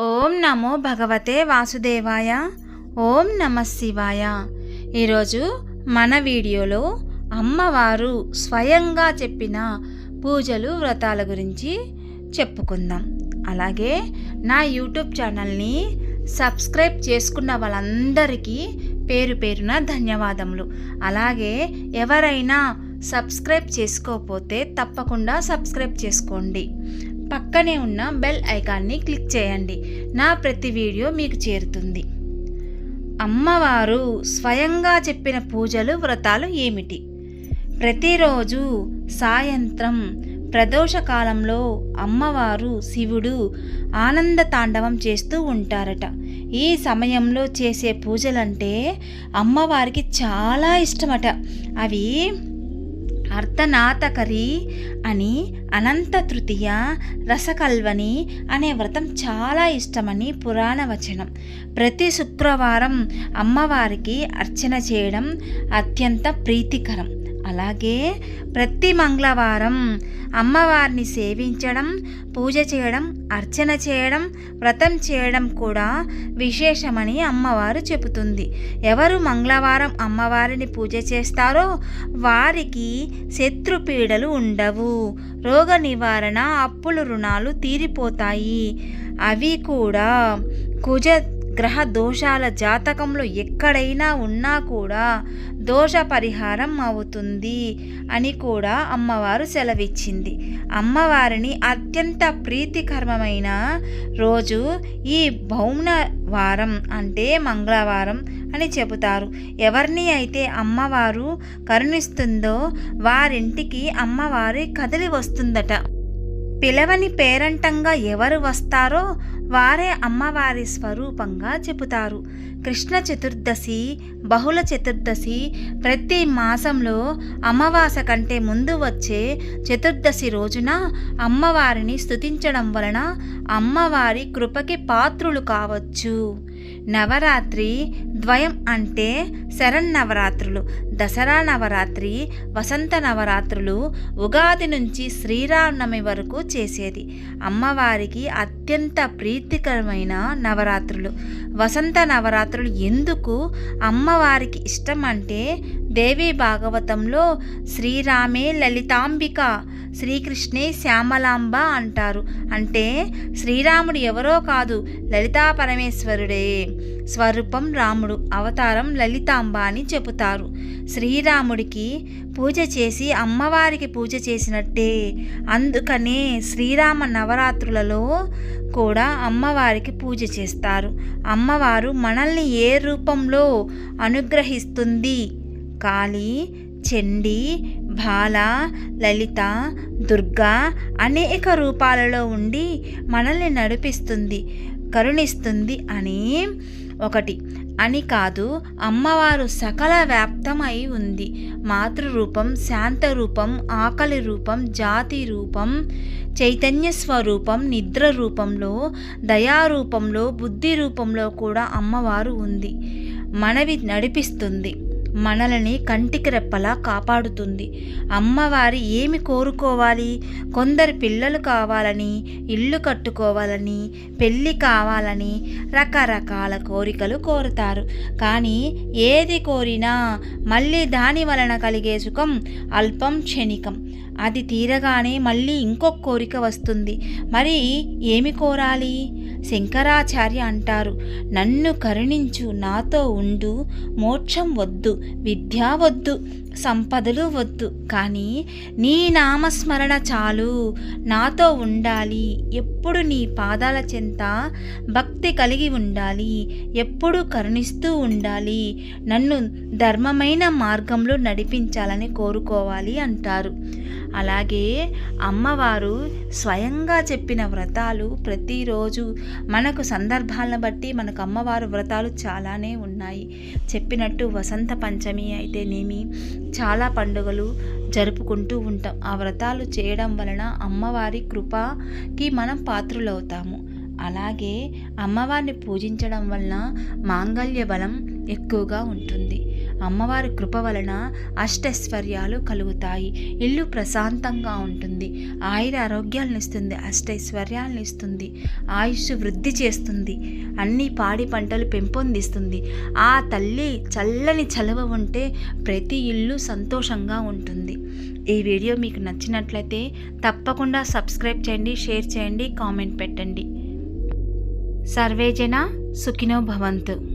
ఓం నమో భగవతే వాసుదేవాయ. ఓం నమః శివాయ. ఈరోజు మన వీడియోలో అమ్మవారు స్వయంగా చెప్పిన పూజలు వ్రతాల గురించి చెప్పుకుందాం. అలాగే నా యూట్యూబ్ ఛానల్ని సబ్స్క్రైబ్ చేసుకున్న వాళ్ళందరికీ పేరు పేరున ధన్యవాదములు. అలాగే ఎవరైనా సబ్స్క్రైబ్ చేసుకోకపోతే తప్పకుండా సబ్స్క్రైబ్ చేసుకోండి. పక్కనే ఉన్న బెల్ ఐకాన్ని క్లిక్ చేయండి. నా ప్రతి వీడియో మీకు చేరుతుంది. అమ్మవారు స్వయంగా చెప్పిన పూజలు వ్రతాలు ఏమిటి? ప్రతిరోజు సాయంత్రం ప్రదోష కాలంలో అమ్మవారు శివుడు ఆనంద తాండవం చేస్తూ ఉంటారట. ఈ సమయంలో చేసే పూజలంటే అమ్మవారికి చాలా ఇష్టమట. అవి అర్ధనాథకరి అని, అనంత తృతీయ, రసకల్వని అనే వ్రతం చాలా ఇష్టమని పురాణ వచనం. ప్రతి శుక్రవారం అమ్మవారికి అర్చన చేయడం అత్యంత ప్రీతికరం. అలాగే ప్రతి మంగళవారం అమ్మవారిని సేవించడం, పూజ చేయడం, అర్చన చేయడం, వ్రతం చేయడం కూడా విశేషమని అమ్మవారు చెబుతుంది. ఎవరు మంగళవారం అమ్మవారిని పూజ చేస్తారో వారికి శత్రుపీడలు ఉండవు, రోగ నివారణ, అప్పులు రుణాలు తీరిపోతాయి. అవి కూడా కుజ గ్రహ దోషాల జాతకంలో ఎక్కడైనా ఉన్నా కూడా దోష పరిహారం అవుతుంది అని కూడా అమ్మవారు సెలవిచ్చింది. అమ్మవారిని అత్యంత ప్రీతికరమైన రోజు ఈ భౌమవారం అంటే మంగళవారం అని చెబుతారు. ఎవరిని అయితే అమ్మవారు కరుణిస్తుందో వారింటికి అమ్మవారి కదిలి వస్తుందట. పిలవని పేరంటంగా ఎవరు వస్తారో వారే అమ్మవారి స్వరూపంగా చెబుతారు. కృష్ణ చతుర్దశి, బహుళ చతుర్దశి, ప్రతి మాసంలో అమావాస కంటే ముందు వచ్చే చతుర్దశి రోజున అమ్మవారిని స్తుతించడం వలన అమ్మవారి కృపకి పాత్రులు కావచ్చు. నవరాత్రి ద్వయం అంటే శరన్నవరాత్రులు, దసరా నవరాత్రి, వసంత నవరాత్రులు, ఉగాది నుంచి శ్రీరామనవమి వరకు చేసేది అమ్మవారికి అత్యంత ప్రీతికరమైన నవరాత్రులు. వసంత నవరాత్రులు ఎందుకు అమ్మవారికి ఇష్టం అంటే దేవి భాగవతంలో శ్రీరామే లలితాంబిక, శ్రీకృష్ణే శ్యామలాంబ అంటారు. అంటే శ్రీరాముడు ఎవరో కాదు, లలితా పరమేశ్వరుడే. స్వరూపం రాముడు, అవతారం లలితాంబ అని చెబుతారు. శ్రీరాముడికి పూజ చేసి అమ్మవారికి పూజ చేసినట్టే. అందుకనే శ్రీరామ నవరాత్రులలో కూడా అమ్మవారికి పూజ చేస్తారు. అమ్మవారు మనల్ని ఏ రూపంలో అనుగ్రహిస్తుంది? కాళీ, చండీ, బాల, లలిత, దుర్గా అనేక రూపాలలో ఉండి మనల్ని నడిపిస్తుంది, కరుణిస్తుంది అని ఒకటి అని కాదు. అమ్మవారు సకల వ్యాప్తమై ఉంది. మాతృరూపం, శాంత రూపం, ఆకలి రూపం, జాతి రూపం, చైతన్య స్వరూపం, నిద్ర రూపంలో, దయారూపంలో, బుద్ధి రూపంలో కూడా అమ్మవారు ఉంది. మనవి నడిపిస్తుంది, మనల్ని కంటికి రెప్పలా కాపాడుతుంది. అమ్మవారి ఏమి కోరుకోవాలి? కొందరు పిల్లలు కావాలని, ఇల్లు కట్టుకోవాలని, పెళ్ళి కావాలని రకరకాల కోరికలు కోరుతారు. కానీ ఏది కోరినా మళ్ళీ దాని వలన కలిగే సుఖం అల్పం, క్షణికం. అది తీరగానే మళ్ళీ ఇంకొక కోరిక వస్తుంది. మరి ఏమి కోరాలి? శంకరాచార్య అంటారు, నన్ను కరుణించు, నాతో ఉండు, మోక్షం వద్దు, విద్య వద్దు, సంపదలు వద్దు, కానీ నీ నామస్మరణ చాలు, నాతో ఉండాలి, ఎప్పుడు నీ పాదాల చెంత భక్తి కలిగి ఉండాలి, ఎప్పుడు కరుణిస్తూ ఉండాలి, నన్ను ధర్మమైన మార్గంలో నడిపించాలని కోరుకోవాలి అంటారు. అలాగే అమ్మవారు స్వయంగా చెప్పిన వ్రతాలు ప్రతిరోజు మనకు సందర్భాలను బట్టి మనకు అమ్మవారు వ్రతాలు చాలానే ఉన్నాయి. చెప్పినట్టు వసంత పంచమి అయితేనేమి చాలా పండుగలు జరుపుకుంటూ ఉంటాం. ఆ వ్రతాలు చేయడం వలన అమ్మవారి కృపకి మనం పాత్రులవుతాము. అలాగే అమ్మవారిని పూజించడం వలన మాంగళ్య బలం ఎక్కువగా ఉంటుంది. అమ్మవారి కృప వలన అష్టైశ్వర్యాలు కలుగుతాయి. ఇల్లు ప్రశాంతంగా ఉంటుంది. ఆయుర ఆరోగ్యాలను ఇస్తుంది, అష్టైశ్వర్యాలను ఇస్తుంది, ఆయుష్ వృద్ధి చేస్తుంది, అన్ని పాడి పంటలు పెంపొందిస్తుంది. ఆ తల్లి చల్లని చలువ ఉంటే ప్రతి ఇల్లు సంతోషంగా ఉంటుంది. ఈ వీడియో మీకు నచ్చినట్లయితే తప్పకుండా సబ్స్క్రైబ్ చేయండి, షేర్ చేయండి, కామెంట్ పెట్టండి. సర్వేజన సుఖినో భవంతు.